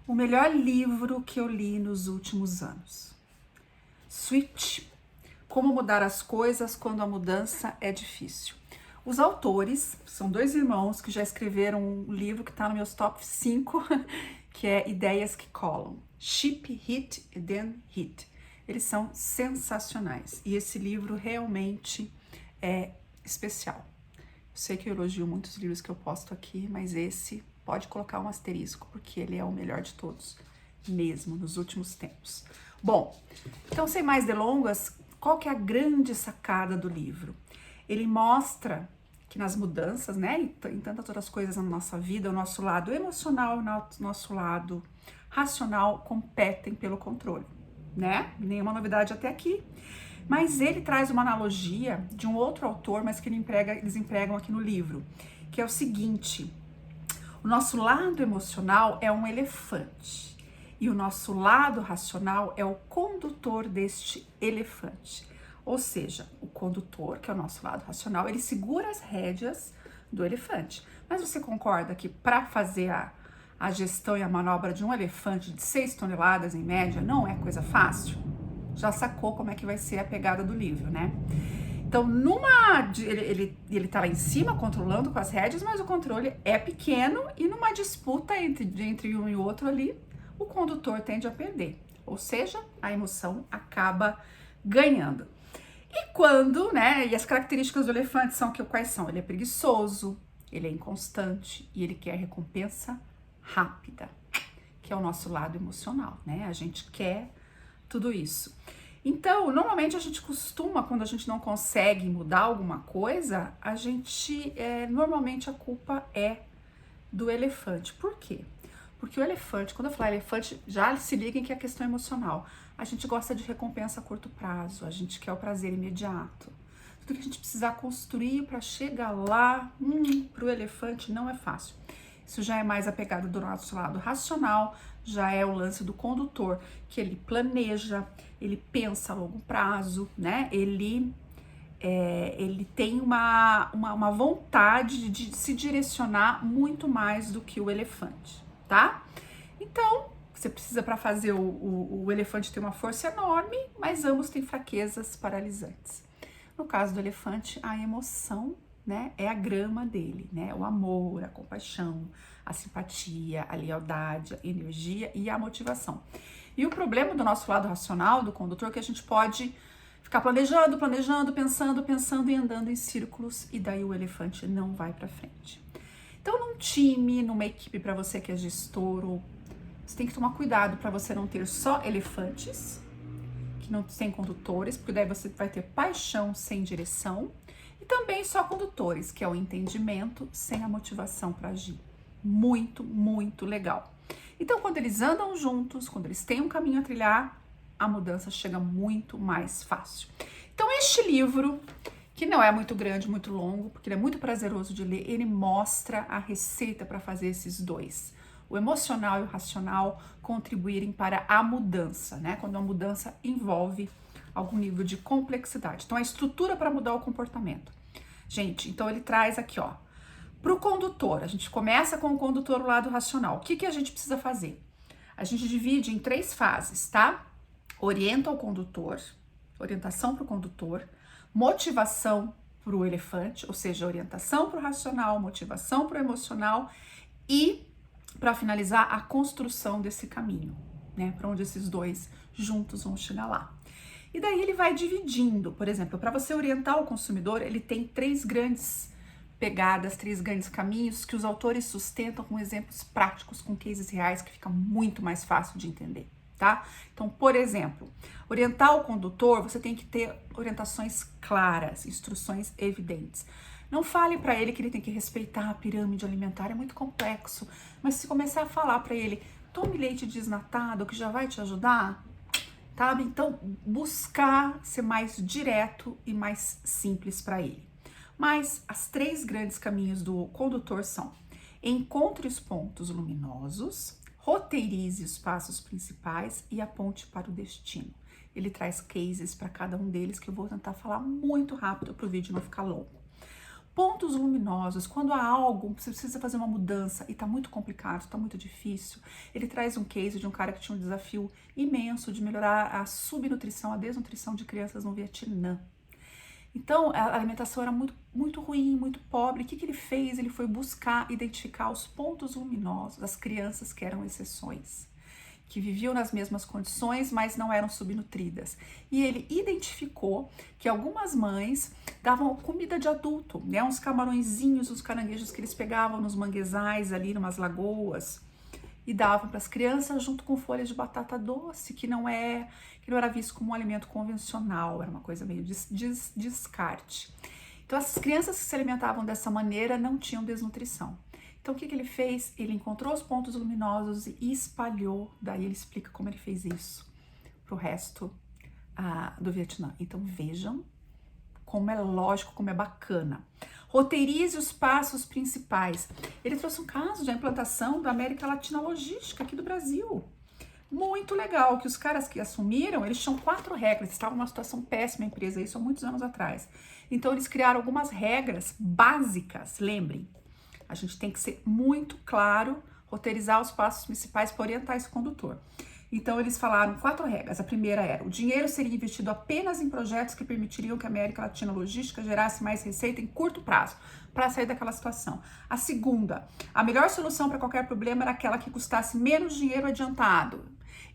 O melhor livro que eu li nos últimos anos. Switch, Como Mudar as Coisas Quando a Mudança é Difícil. Os autores são dois irmãos que já escreveram um livro que está no meus top 5, que é Ideias que Colam. Ship, Hit e Then Hit. Eles são sensacionais e esse livro realmente é especial. Eu sei que eu elogio muitos livros que eu posto aqui, mas esse pode colocar um asterisco, porque ele é o melhor de todos, mesmo nos últimos tempos. Bom, então sem mais delongas, qual que é a grande sacada do livro? Ele mostra que nas mudanças, né, e em tantas outras coisas na nossa vida, o nosso lado emocional e o nosso lado racional competem pelo controle, né? Nenhuma novidade até aqui. Mas ele traz uma analogia de um outro autor, mas que eles empregam aqui no livro, que é o seguinte: o nosso lado emocional é um elefante e o nosso lado racional é o condutor deste elefante. Ou seja, o condutor, que é o nosso lado racional, ele segura as rédeas do elefante. Mas você concorda que para fazer a gestão e a manobra de um elefante de 6 toneladas em média não é coisa fácil? Já sacou como é que vai ser a pegada do livro, né? Então, ele tá lá em cima controlando com as rédeas, mas o controle é pequeno e numa disputa entre um e outro ali, o condutor tende a perder. Ou seja, a emoção acaba ganhando. E quando, né, e as características do elefante são quais são? Ele é preguiçoso, ele é inconstante e ele quer recompensa rápida, que é o nosso lado emocional, né? A gente quer tudo isso. Então, normalmente a gente costuma, quando a gente não consegue mudar alguma coisa, normalmente a culpa é do elefante. Por quê? Porque o elefante, quando eu falar elefante, já se liguem que é a questão emocional. A gente gosta de recompensa a curto prazo, a gente quer o prazer imediato. Tudo que a gente precisar construir para chegar lá, para o elefante não é fácil. Isso já é mais a pegada do nosso lado racional, já é o lance do condutor, que ele planeja, ele pensa a longo prazo, né? Ele tem uma vontade de se direcionar muito mais do que o elefante, tá? Então, você precisa para fazer o elefante ter uma força enorme, mas ambos têm fraquezas paralisantes. No caso do elefante, a emoção, né, é a grama dele, né? O amor, a compaixão, a simpatia, a lealdade, a energia e a motivação. E o problema do nosso lado racional, do condutor, é que a gente pode ficar planejando, pensando e andando em círculos, e daí o elefante não vai para frente. Então, num time, numa equipe, para você que é gestor, você tem que tomar cuidado para você não ter só elefantes, que não tem condutores, porque daí você vai ter paixão sem direção, e também só condutores, que é o entendimento sem a motivação para agir. Muito, muito legal. Então, quando eles andam juntos, quando eles têm um caminho a trilhar, a mudança chega muito mais fácil. Então, este livro, que não é muito grande, muito longo, porque ele é muito prazeroso de ler, ele mostra a receita para fazer esses dois. O emocional e o racional contribuírem para a mudança, né? Quando a mudança envolve algum nível de complexidade. Então, a estrutura para mudar o comportamento. Gente, então ele traz aqui, ó, para o condutor. A gente começa com o condutor, o lado racional. O que a gente precisa fazer? A gente divide em 3 fases, tá? Orienta o condutor, orientação para o condutor, motivação para o elefante, ou seja, orientação para o racional, motivação para o emocional e, para finalizar, a construção desse caminho, né? Para onde esses dois juntos vão chegar lá. E daí ele vai dividindo, por exemplo, para você orientar o consumidor, ele tem 3 grandes pegadas, 3 grandes caminhos que os autores sustentam com exemplos práticos, com cases reais, que fica muito mais fácil de entender, tá? Então, por exemplo, orientar o condutor, você tem que ter orientações claras, instruções evidentes. Não fale para ele que ele tem que respeitar a pirâmide alimentar, é muito complexo, mas se começar a falar para ele, tome leite desnatado, que já vai te ajudar, tá? Então, buscar ser mais direto e mais simples para ele. Mas as 3 grandes caminhos do condutor são: encontre os pontos luminosos, roteirize os passos principais e aponte para o destino. Ele traz cases para cada um deles que eu vou tentar falar muito rápido para o vídeo não ficar longo. Pontos luminosos, quando há algo, você precisa fazer uma mudança e tá muito complicado, tá muito difícil. Ele traz um case de um cara que tinha um desafio imenso de melhorar a subnutrição, a desnutrição de crianças no Vietnã. Então, a alimentação era muito ruim, muito pobre. O que ele fez? Ele foi buscar identificar os pontos luminosos, as crianças que eram exceções, que viviam nas mesmas condições, mas não eram subnutridas. E ele identificou que algumas mães davam comida de adulto, né? Uns camarõezinhos, uns caranguejos que eles pegavam nos manguezais ali, numas lagoas, e davam para as crianças junto com folhas de batata doce, que não era visto como um alimento convencional, era uma coisa meio descarte. Então, essas crianças que se alimentavam dessa maneira não tinham desnutrição. Então, o que ele fez? Ele encontrou os pontos luminosos e espalhou. Daí ele explica como ele fez isso para o resto do Vietnã. Então, vejam como é lógico, como é bacana. Roteirize os passos principais. Ele trouxe um caso de implantação da América Latina Logística aqui do Brasil. Muito legal, que os caras que assumiram, eles tinham 4 regras, estavam numa situação péssima a empresa, isso há muitos anos atrás. Então, eles criaram algumas regras básicas, lembrem. A gente tem que ser muito claro, roteirizar os passos principais para orientar esse condutor. Então, eles falaram 4 regras. A primeira era: o dinheiro seria investido apenas em projetos que permitiriam que a América Latina Logística gerasse mais receita em curto prazo, para sair daquela situação. A segunda: a melhor solução para qualquer problema era aquela que custasse menos dinheiro adiantado.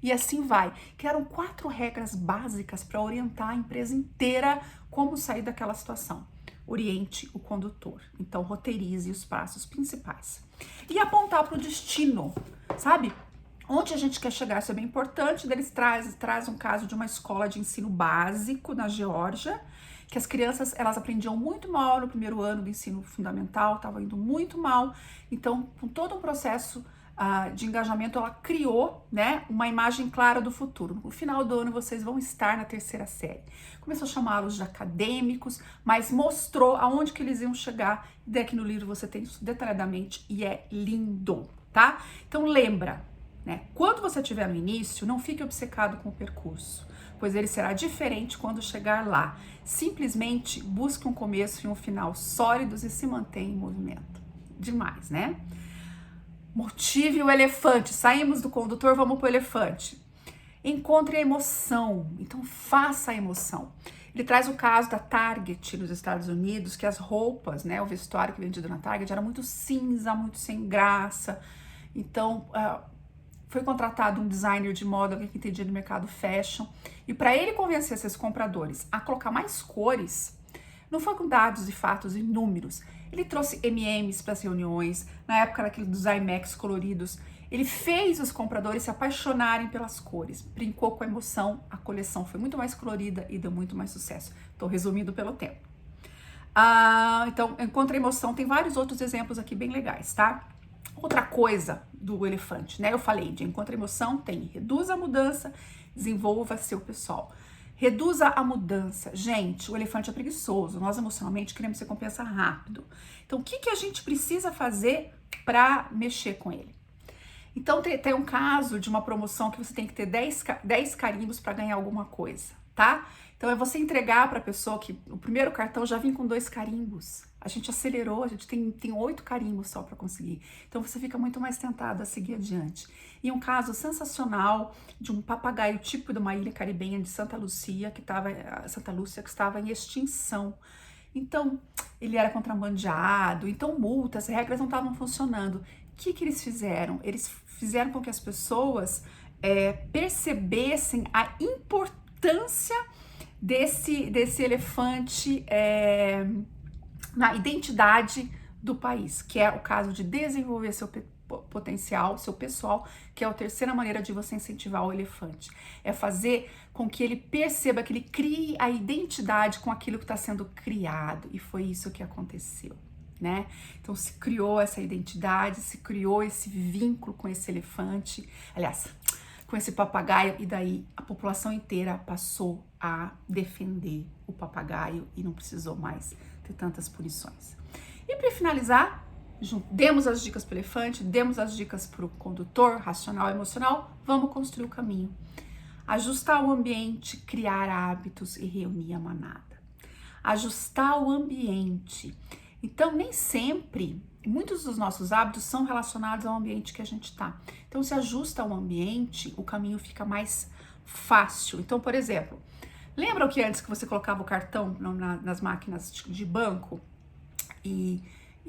E assim vai. Que eram 4 regras básicas para orientar a empresa inteira como sair daquela situação. Oriente o condutor. Então, roteirize os passos principais. E apontar para o destino, sabe? Onde a gente quer chegar, isso é bem importante. Eles traz um caso de uma escola de ensino básico na Geórgia, que as crianças, elas aprendiam muito mal no primeiro ano do ensino fundamental, estavam indo muito mal. Então, com todo um processo de engajamento, ela criou, né, uma imagem clara do futuro. No final do ano, vocês vão estar na 3ª série. Começou a chamá-los de acadêmicos, mas mostrou aonde que eles iam chegar. E daqui no livro você tem isso detalhadamente e é lindo, tá? Então, lembra, né? Quando você estiver no início, não fique obcecado com o percurso, pois ele será diferente quando chegar lá. Simplesmente busque um começo e um final sólidos e se mantenha em movimento. Demais, né? Motive o elefante. Saímos do condutor, vamos pro elefante. Encontre a emoção. Então, faça a emoção. Ele traz o caso da Target nos Estados Unidos, que as roupas, né, o vestuário que é vendido na Target era muito cinza, muito sem graça. Então, foi contratado um designer de moda, alguém que entendia do mercado fashion, e para ele convencer esses compradores a colocar mais cores, não foi com dados e fatos e números. Ele trouxe M&M's para as reuniões, na época daquele dos IMAX coloridos. Ele fez os compradores se apaixonarem pelas cores, brincou com a emoção, a coleção foi muito mais colorida e deu muito mais sucesso. Estou resumindo pelo tempo. Então, encontra a emoção, tem vários outros exemplos aqui bem legais, tá? Outra coisa do elefante, né? Eu falei de encontra a emoção, tem reduza a mudança, desenvolva seu pessoal. Reduza a mudança. Gente, o elefante é preguiçoso. Nós emocionalmente queremos recompensa rápido. Então, o que a gente precisa fazer para mexer com ele? Então, tem um caso de uma promoção que você tem que ter 10 carimbos para ganhar alguma coisa, tá? Então, é você entregar para a pessoa que o primeiro cartão já vem com 2 carimbos. A gente acelerou, a gente tem 8 carimbos só para conseguir. Então, você fica muito mais tentado a seguir adiante. E um caso sensacional de um papagaio tipo de uma ilha caribenha de Santa Lúcia, que estava em extinção. Então, ele era contrabandeado, então multas, regras não estavam funcionando. O que eles fizeram? Eles fizeram com que as pessoas percebessem a importância desse elefante na identidade do país, que é o caso de desenvolver seu potencial, seu pessoal, que é a 3ª maneira de você incentivar o elefante. É fazer com que ele perceba, que ele crie a identidade com aquilo que está sendo criado. E foi isso que aconteceu, né? Então se criou essa identidade, se criou esse vínculo com esse elefante, aliás, com esse papagaio, e daí a população inteira passou a defender o papagaio e não precisou mais ter tantas punições. E para finalizar, demos as dicas para o elefante, demos as dicas para o condutor, racional e emocional, vamos construir o caminho. Ajustar o ambiente, criar hábitos e reunir a manada. Ajustar o ambiente. Então, nem sempre, muitos dos nossos hábitos são relacionados ao ambiente que a gente está. Então, se ajusta ao ambiente, o caminho fica mais fácil. Então, por exemplo, lembra que antes que você colocava o cartão nas máquinas de banco e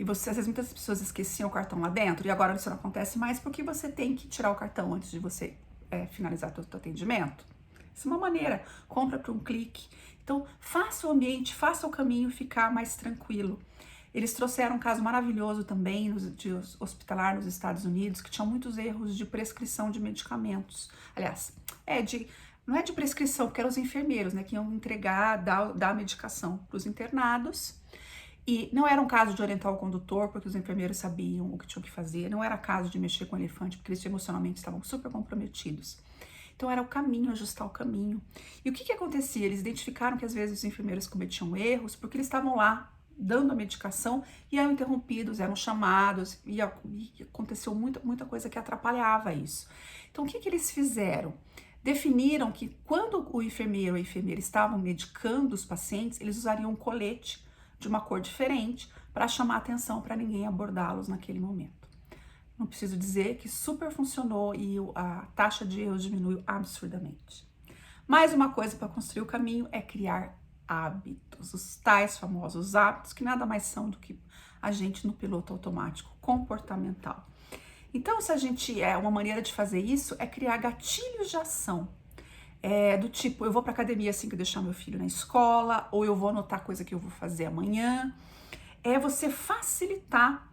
você, às vezes muitas pessoas esqueciam o cartão lá dentro e agora isso não acontece mais porque você tem que tirar o cartão antes de você finalizar o seu atendimento? Isso é uma maneira, compra para um clique. Então, faça o ambiente, faça o caminho ficar mais tranquilo. Eles trouxeram um caso maravilhoso também de hospitalar nos Estados Unidos, que tinha muitos erros de prescrição de medicamentos. Aliás, não é de prescrição, porque eram os enfermeiros, né, que iam entregar, dar a medicação para os internados. E não era um caso de orientar o condutor, porque os enfermeiros sabiam o que tinham que fazer. Não era caso de mexer com o elefante, porque eles emocionalmente estavam super comprometidos. Então era o caminho, ajustar o caminho. E o que acontecia? Eles identificaram que às vezes os enfermeiros cometiam erros, porque eles estavam lá dando a medicação e eram interrompidos, eram chamados, e aconteceu muita coisa que atrapalhava isso. Então o que eles fizeram? Definiram que quando o enfermeiro ou a enfermeira estavam medicando os pacientes, eles usariam um colete de uma cor diferente para chamar atenção para ninguém abordá-los naquele momento. Não preciso dizer que super funcionou e a taxa de erros diminuiu absurdamente. Mais uma coisa para construir o caminho é criar hábitos, os tais famosos hábitos que nada mais são do que a gente no piloto automático comportamental. Então, uma maneira de fazer isso é criar gatilhos de ação. Do tipo, eu vou para academia assim que eu deixar meu filho na escola, ou eu vou anotar coisa que eu vou fazer amanhã. É você facilitar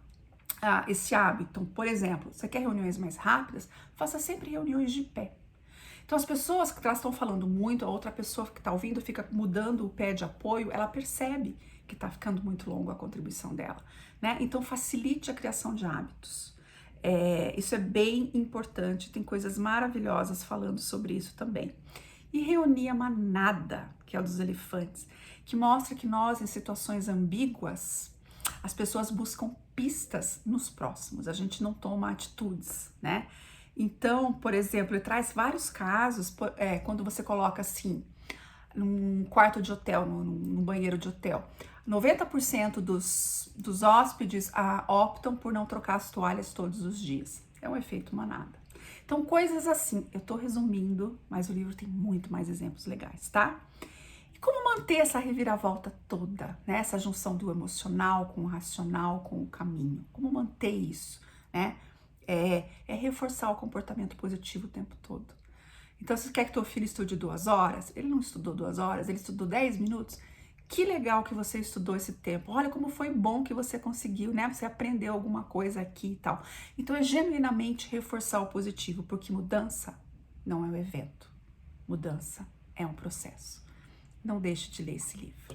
esse hábito. Por exemplo, você quer reuniões mais rápidas? Faça sempre reuniões de pé. Então, as pessoas que elas estão falando muito, a outra pessoa que está ouvindo fica mudando o pé de apoio, ela percebe que está ficando muito longo a contribuição dela, né? Então, facilite a criação de hábitos. Isso é bem importante, tem coisas maravilhosas falando sobre isso também. E reunir a manada, que é o dos elefantes, que mostra que nós, em situações ambíguas, as pessoas buscam pistas nos próximos, a gente não toma atitudes, né? Então, por exemplo, ele traz vários casos, quando você coloca assim, num quarto de hotel, num banheiro de hotel, 90% dos hóspedes optam por não trocar as toalhas todos os dias. É um efeito manada. Então, coisas assim, eu tô resumindo, mas o livro tem muito mais exemplos legais, tá? E como manter essa reviravolta toda, né? Essa junção do emocional com o racional, com o caminho. Como manter isso, né? É reforçar o comportamento positivo o tempo todo. Então, se você quer que teu filho estude 2 horas, ele não estudou 2 horas, ele estudou 10 minutos, que legal que você estudou esse tempo. Olha como foi bom que você conseguiu, né? Você aprendeu alguma coisa aqui e tal. Então, é genuinamente reforçar o positivo, porque mudança não é um evento. Mudança é um processo. Não deixe de ler esse livro.